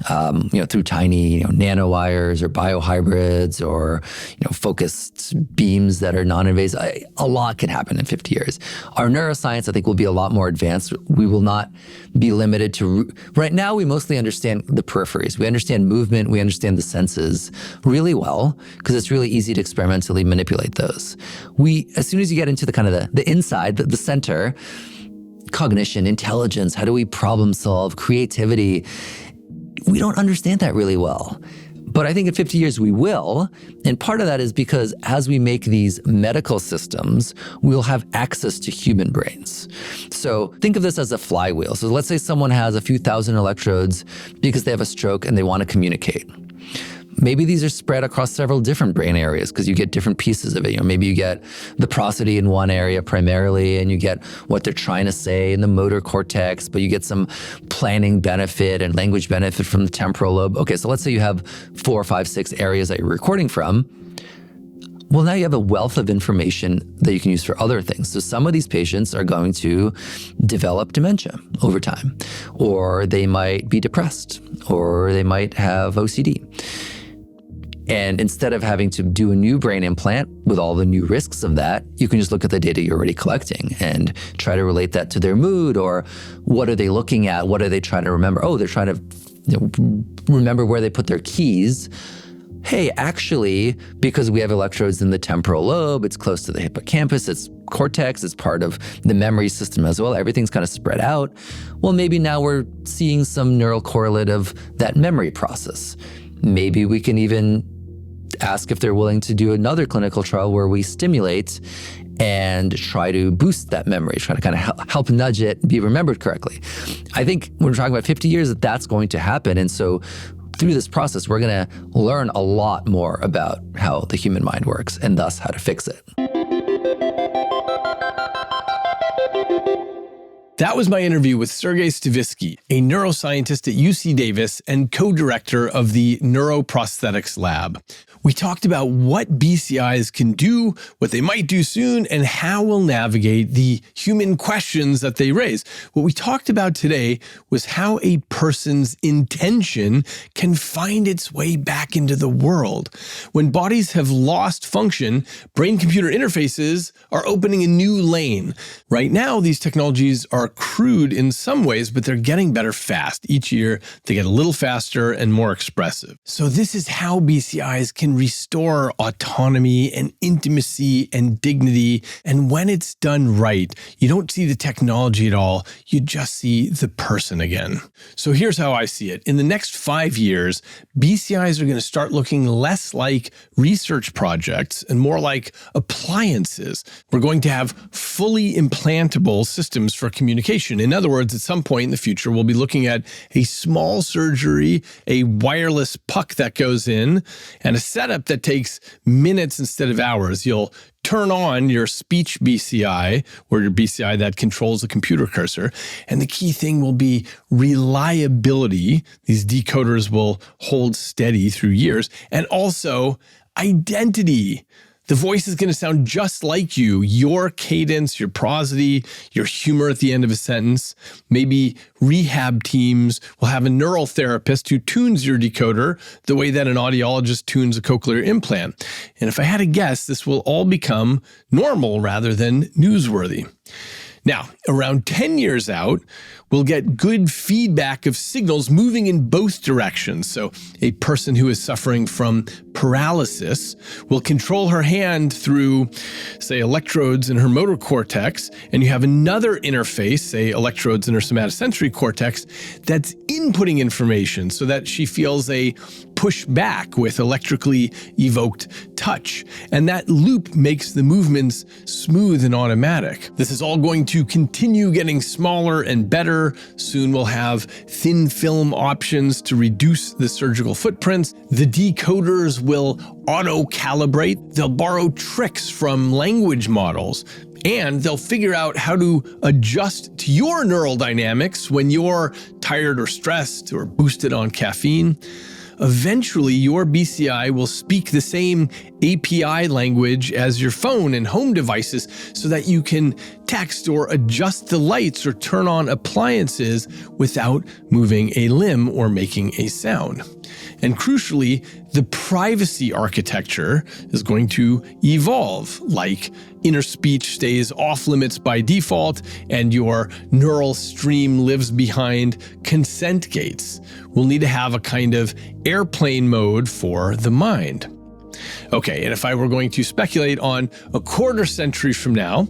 Through tiny, nanowires or biohybrids or, focused beams that are non-invasive. A lot can happen in 50 years. Our neuroscience, I think, will be a lot more advanced. We will not be limited to, right now, we mostly understand the peripheries. We understand movement. We understand the senses really well because it's really easy to experimentally manipulate those. As soon as you get into the kind of the inside, the center, cognition, intelligence, how do we problem solve, creativity, we don't understand that really well. But I think in 50 years we will. And part of that is because as we make these medical systems, we'll have access to human brains. So think of this as a flywheel. So let's say someone has a few thousand electrodes because they have a stroke and they want to communicate. Maybe these are spread across several different brain areas because you get different pieces of it. Maybe you get the prosody in one area primarily, and you get what they're trying to say in the motor cortex, but you get some planning benefit and language benefit from the temporal lobe. Okay, so let's say you have 4, 5, 6 areas that you're recording from. Well, now you have a wealth of information that you can use for other things. So some of these patients are going to develop dementia over time, or they might be depressed, or they might have OCD. And instead of having to do a new brain implant with all the new risks of that, you can just look at the data you're already collecting and try to relate that to their mood, or what are they looking at? What are they trying to remember? Oh, they're trying to remember where they put their keys. Hey, actually, because we have electrodes in the temporal lobe, it's close to the hippocampus, it's cortex, it's part of the memory system as well. Everything's kind of spread out. Well, maybe now we're seeing some neural correlate of that memory process. Maybe we can even ask if they're willing to do another clinical trial where we stimulate and try to boost that memory, try to kind of help nudge it be remembered correctly. I think when we're talking about 50 years, that's going to happen. And so through this process, we're going to learn a lot more about how the human mind works and thus how to fix it. That was my interview with Sergey Stavisky, a neuroscientist at UC Davis and co-director of the Neuroprosthetics Lab. We talked about what BCIs can do, what they might do soon, and how we'll navigate the human questions that they raise. What we talked about today was how a person's intention can find its way back into the world. When bodies have lost function, brain-computer interfaces are opening a new lane. Right now, these technologies are are crude in some ways, but they're getting better fast. Each year, they get a little faster and more expressive. So this is how BCIs can restore autonomy and intimacy and dignity. And when it's done right, you don't see the technology at all. You just see the person again. So here's how I see it. In the next 5 years, BCIs are going to start looking less like research projects and more like appliances. We're going to have fully implantable systems for communication. In other words, at some point in the future, we'll be looking at a small surgery, a wireless puck that goes in, and a setup that takes minutes instead of hours. You'll turn on your speech BCI, or your BCI that controls the computer cursor. And the key thing will be reliability. These decoders will hold steady through years. And also identity. The voice is going to sound just like you, your cadence, your prosody, your humor at the end of a sentence. Maybe rehab teams will have a neural therapist who tunes your decoder the way that an audiologist tunes a cochlear implant. And if I had to guess, this will all become normal rather than newsworthy. Now, around 10 years out, we'll get good feedback of signals moving in both directions. So a person who is suffering from paralysis will control her hand through, say, electrodes in her motor cortex, and you have another interface, say, electrodes in her somatosensory cortex, that's inputting information so that she feels a push back with electrically evoked touch. And that loop makes the movements smooth and automatic. This is all going to continue getting smaller and better. Soon we'll have thin film options to reduce the surgical footprints. The decoders will auto-calibrate. They'll borrow tricks from language models. And they'll figure out how to adjust to your neural dynamics when you're tired or stressed or boosted on caffeine. Eventually, your BCI will speak the same API language as your phone and home devices so that you can text or adjust the lights or turn on appliances without moving a limb or making a sound. And crucially, the privacy architecture is going to evolve, like inner speech stays off limits by default and your neural stream lives behind consent gates. We'll need to have a kind of airplane mode for the mind. Okay, and if I were going to speculate on a quarter century from now,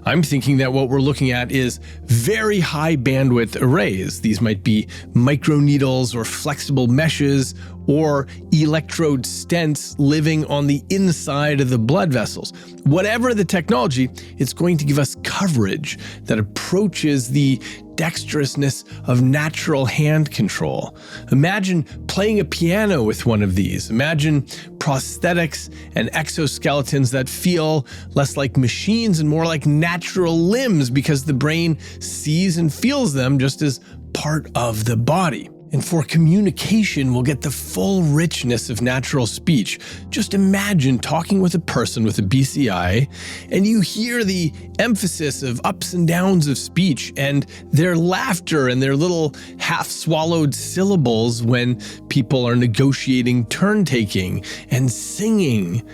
I'm thinking that what we're looking at is very high bandwidth arrays. These might be microneedles or flexible meshes or electrode stents living on the inside of the blood vessels. Whatever the technology, it's going to give us coverage that approaches the dexterousness of natural hand control. Imagine playing a piano with one of these. Imagine prosthetics and exoskeletons that feel less like machines and more like natural limbs because the brain sees and feels them just as part of the body. And for communication, we'll get the full richness of natural speech. Just imagine talking with a person with a BCI, and you hear the emphasis of ups and downs of speech and their laughter and their little half-swallowed syllables when people are negotiating turn-taking and singing.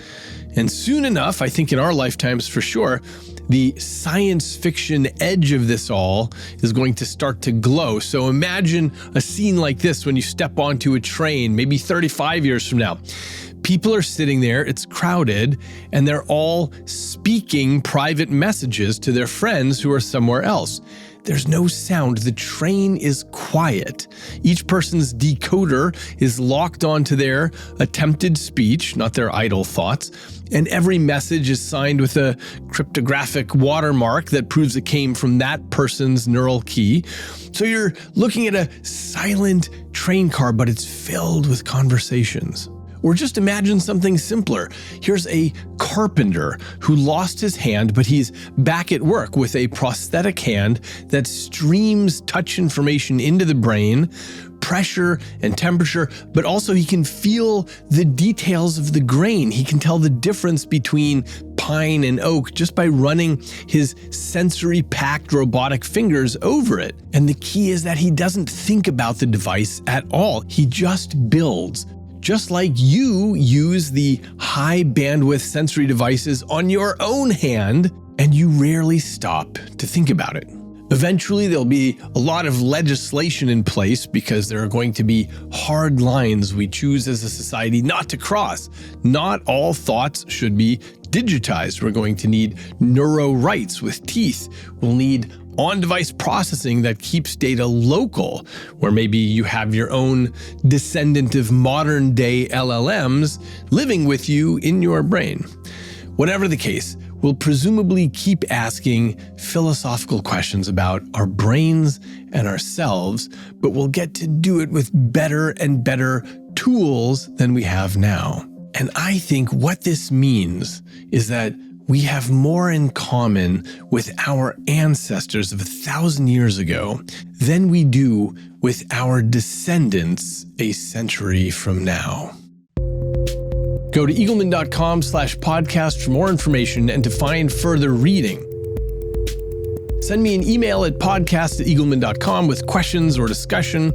And soon enough, I think in our lifetimes for sure, the science fiction edge of this all is going to start to glow. So imagine a scene like this when you step onto a train, maybe 35 years from now. People are sitting there, it's crowded, and they're all speaking private messages to their friends who are somewhere else. There's no sound. The train is quiet. Each person's decoder is locked onto their attempted speech, not their idle thoughts. And every message is signed with a cryptographic watermark that proves it came from that person's neural key. So you're looking at a silent train car, but it's filled with conversations. Or just imagine something simpler. Here's a carpenter who lost his hand, but he's back at work with a prosthetic hand that streams touch information into the brain, pressure and temperature, but also he can feel the details of the grain. He can tell the difference between pine and oak just by running his sensory-packed robotic fingers over it. And the key is that he doesn't think about the device at all. He just builds. Just like you use the high bandwidth sensory devices on your own hand, and you rarely stop to think about it. Eventually, there'll be a lot of legislation in place because there are going to be hard lines we choose as a society not to cross. Not all thoughts should be digitized. We're going to need neuro rights with teeth. We'll need on-device processing that keeps data local, where maybe you have your own descendant of modern-day LLMs living with you in your brain. Whatever the case, we'll presumably keep asking philosophical questions about our brains and ourselves, but we'll get to do it with better and better tools than we have now. And I think what this means is that we have more in common with our ancestors of 1,000 years ago than we do with our descendants a century from now. Go to eagleman.com/podcast for more information and to find further reading. Send me an email at podcast@eagleman.com with questions or discussion.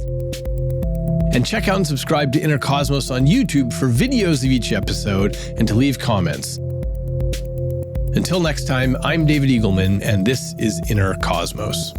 And check out and subscribe to Inner Cosmos on YouTube for videos of each episode and to leave comments. Until next time, I'm David Eagleman, and this is Inner Cosmos.